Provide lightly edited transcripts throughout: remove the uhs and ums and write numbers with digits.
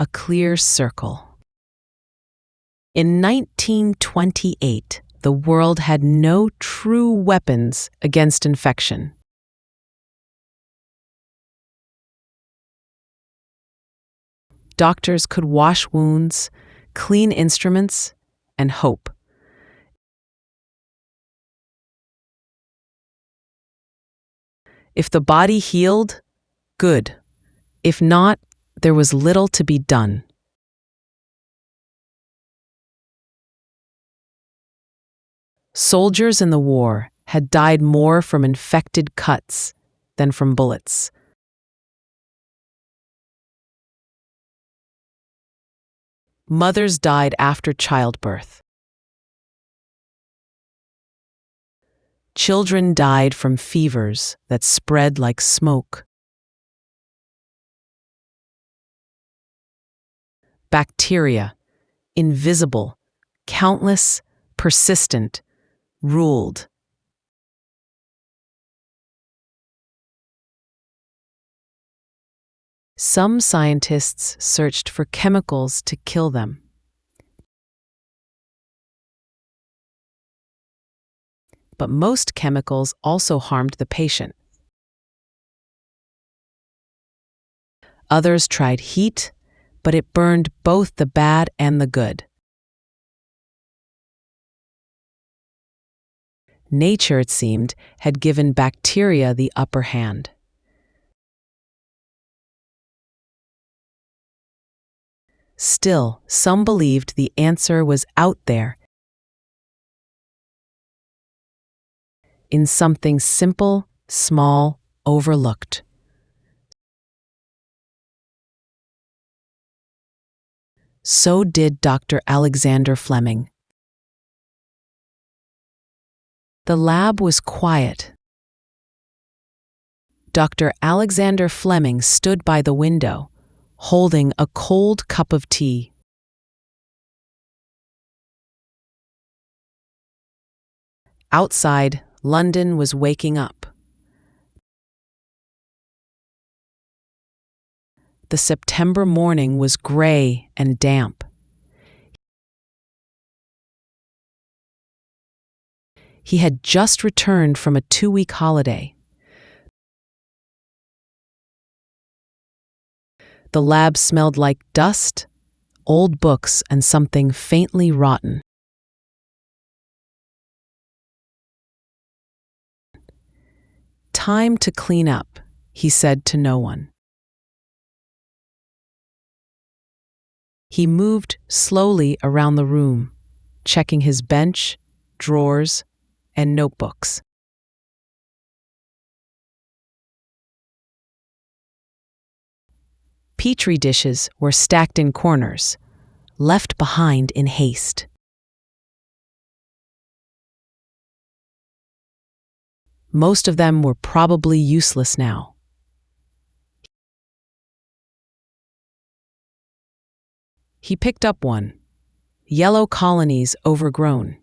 a clear circle. In 1928, the world had no true weapons against infection. Doctors could wash wounds, clean instruments, and hope. If the body healed, good. If not, there was little to be done. Soldiers in the war had died more from infected cuts than from bullets. Mothers died after childbirth. Children died from fevers that spread like smoke. Bacteria, invisible, countless, persistent, ruled. Some scientists searched for chemicals to kill them. But most chemicals also harmed the patient. Others tried heat, but it burned both the bad and the good. Nature, it seemed, had given bacteria the upper hand. Still, some believed the answer was out there, in something simple, small, overlooked. So did Dr. Alexander Fleming. The lab was quiet. Dr. Alexander Fleming stood by the window, holding a cold cup of tea. Outside, London was waking up. The September morning was gray and damp. He had just returned from a 2-week holiday. The lab smelled like dust, old books, and something faintly rotten. "Time to clean up," he said to no one. He moved slowly around the room, checking his bench, drawers, and notebooks. Petri dishes were stacked in corners, left behind in haste. Most of them were probably useless now. He picked up one, yellow colonies overgrown.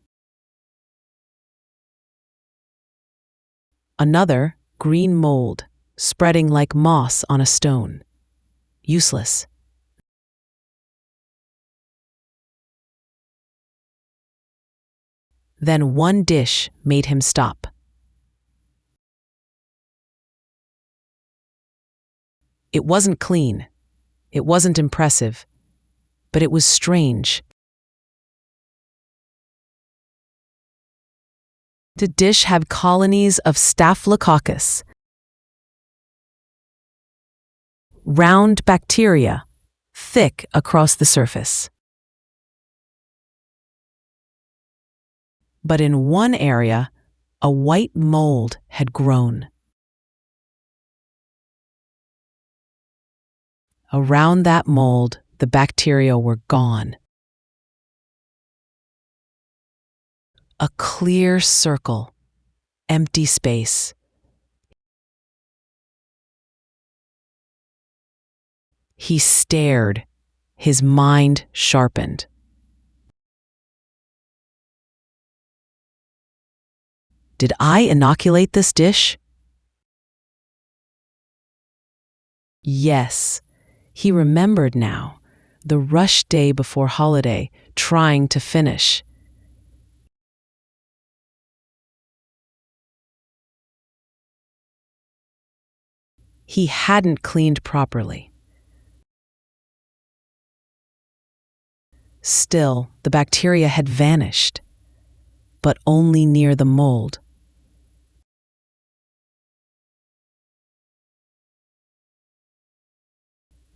Another, green mold, spreading like moss on a stone. Useless. Then one dish made him stop. It wasn't clean. It wasn't impressive. But it was strange. The dish had colonies of staphylococcus, round bacteria, thick across the surface. But in one area, a white mold had grown. Around that mold, the bacteria were gone. A clear circle, empty space. He stared, his mind sharpened. Did I inoculate this dish? Yes, he remembered now. the rush day before holiday, trying to finish. He hadn't cleaned properly. Still, the bacteria had vanished, but only near the mold.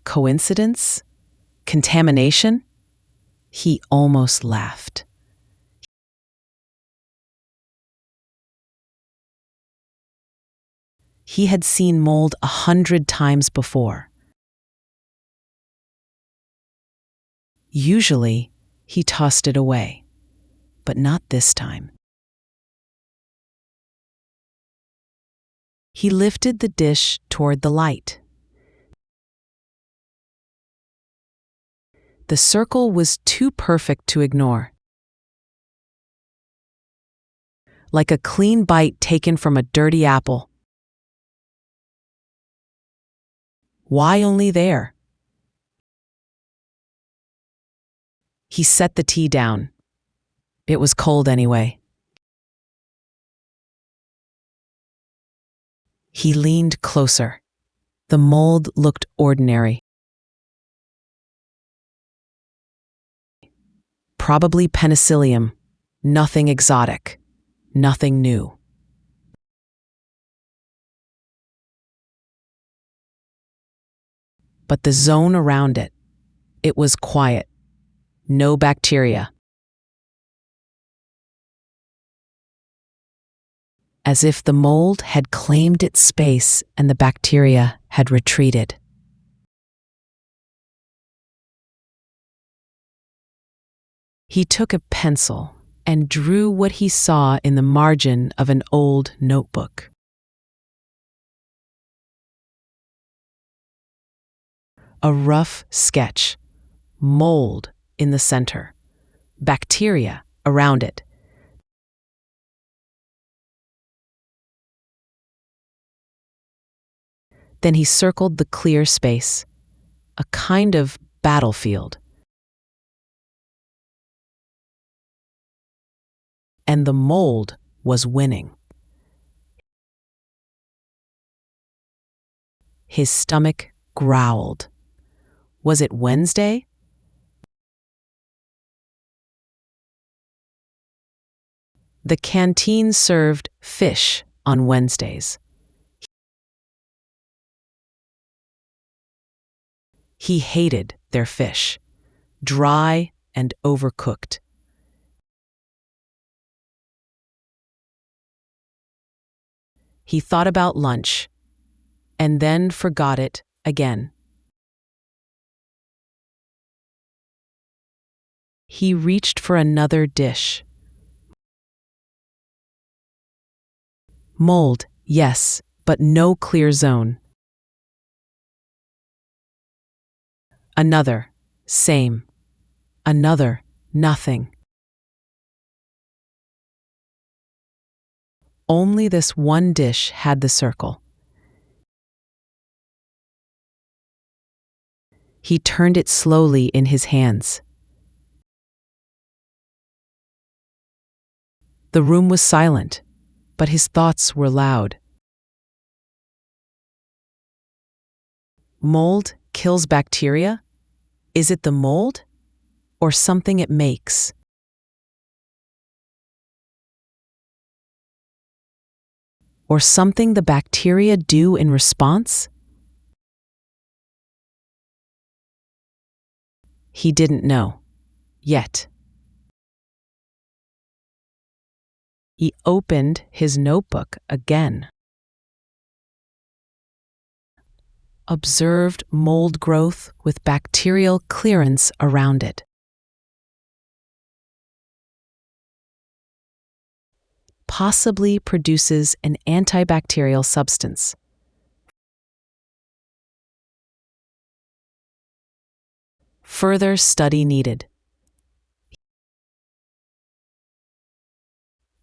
Coincidence? Contamination? He almost laughed. He had seen mold 100 times before. Usually, he tossed it away, but not this time. He lifted the dish toward the light. The circle was too perfect to ignore. Like a clean bite taken from a dirty apple. Why only there? He set the tea down. It was cold anyway. He leaned closer. The mold looked ordinary. Probably penicillium. Nothing exotic. Nothing new. But the zone around it, it was quiet. No bacteria. As if the mold had claimed its space and the bacteria had retreated. He took a pencil and drew what he saw in the margin of an old notebook. A rough sketch, mold in the center, bacteria around it. Then he circled the clear space, a kind of battlefield. And the mold was winning. His stomach growled. Was it Wednesday? The canteen served fish on Wednesdays. He hated their fish, dry and overcooked. He thought about lunch, and then forgot it again. He reached for another dish. Mold, yes, but no clear zone. Another, same. Another, nothing. Only this one dish had the circle. He turned it slowly in his hands. The room was silent, but his thoughts were loud. Mold kills bacteria? Is it the mold? Or something it makes? Or something the bacteria do in response? He didn't know. Yet. He opened his notebook again. Observed mold growth with bacterial clearance around it. Possibly produces an antibacterial substance. Further study needed.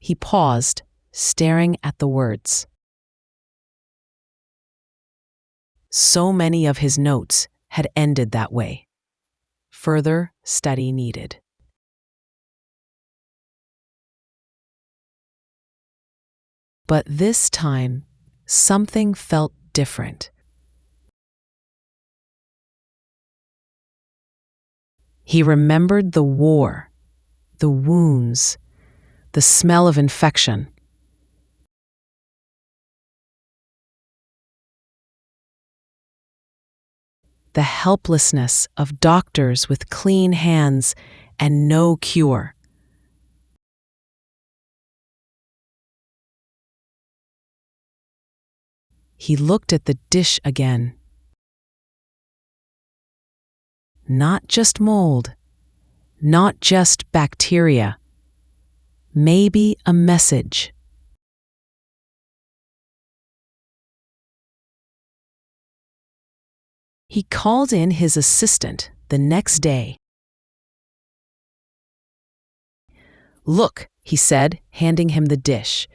He paused, staring at the words. So many of his notes had ended that way. Further study needed. But this time, something felt different. He remembered the war, the wounds, the smell of infection. The helplessness of doctors with clean hands and no cure. He looked at the dish again. Not just mold, not just bacteria, maybe a message. He called in his assistant the next day. "Look," he said, handing him the dish.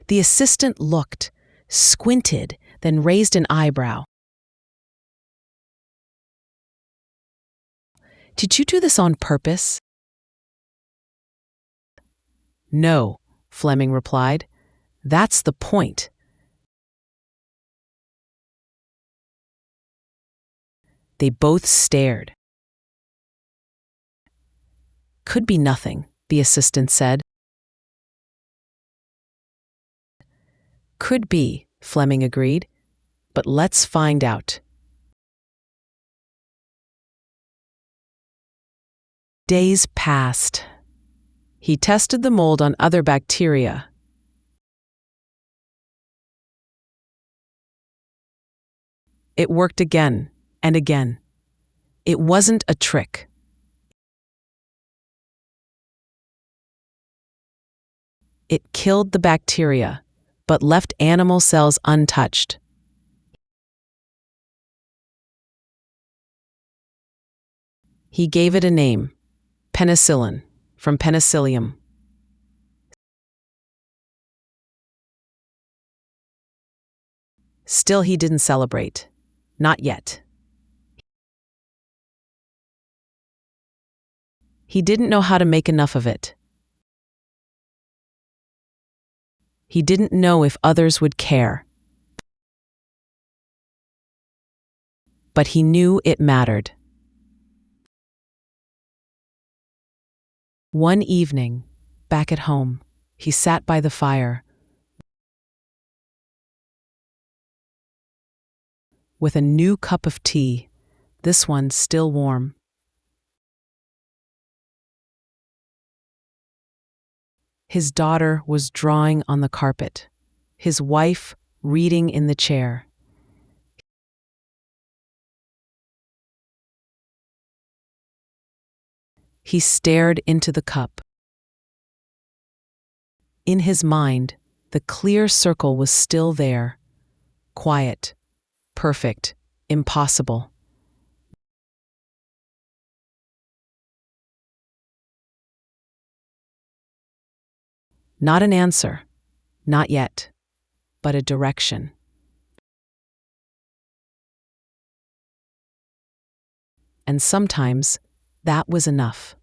The assistant looked, squinted, then raised an eyebrow. "Did you do this on purpose?" "No," Fleming replied. "That's the point." They both stared. "Could be nothing," the assistant said. "Could be," Fleming agreed. "But let's find out." Days passed. He tested the mold on other bacteria. It worked again and again. It wasn't a trick. It killed the bacteria, but left animal cells untouched. He gave it a name, penicillin, from penicillium. Still, he didn't celebrate. Not yet. He didn't know how to make enough of it. He didn't know if others would care. But he knew it mattered. One evening, back at home, he sat by the fire with a new cup of tea, this one still warm. His daughter was drawing on the carpet, his wife reading in the chair. He stared into the cup. In his mind, the clear circle was still there, quiet, perfect, impossible. Not an answer, not yet, but a direction. And sometimes that was enough.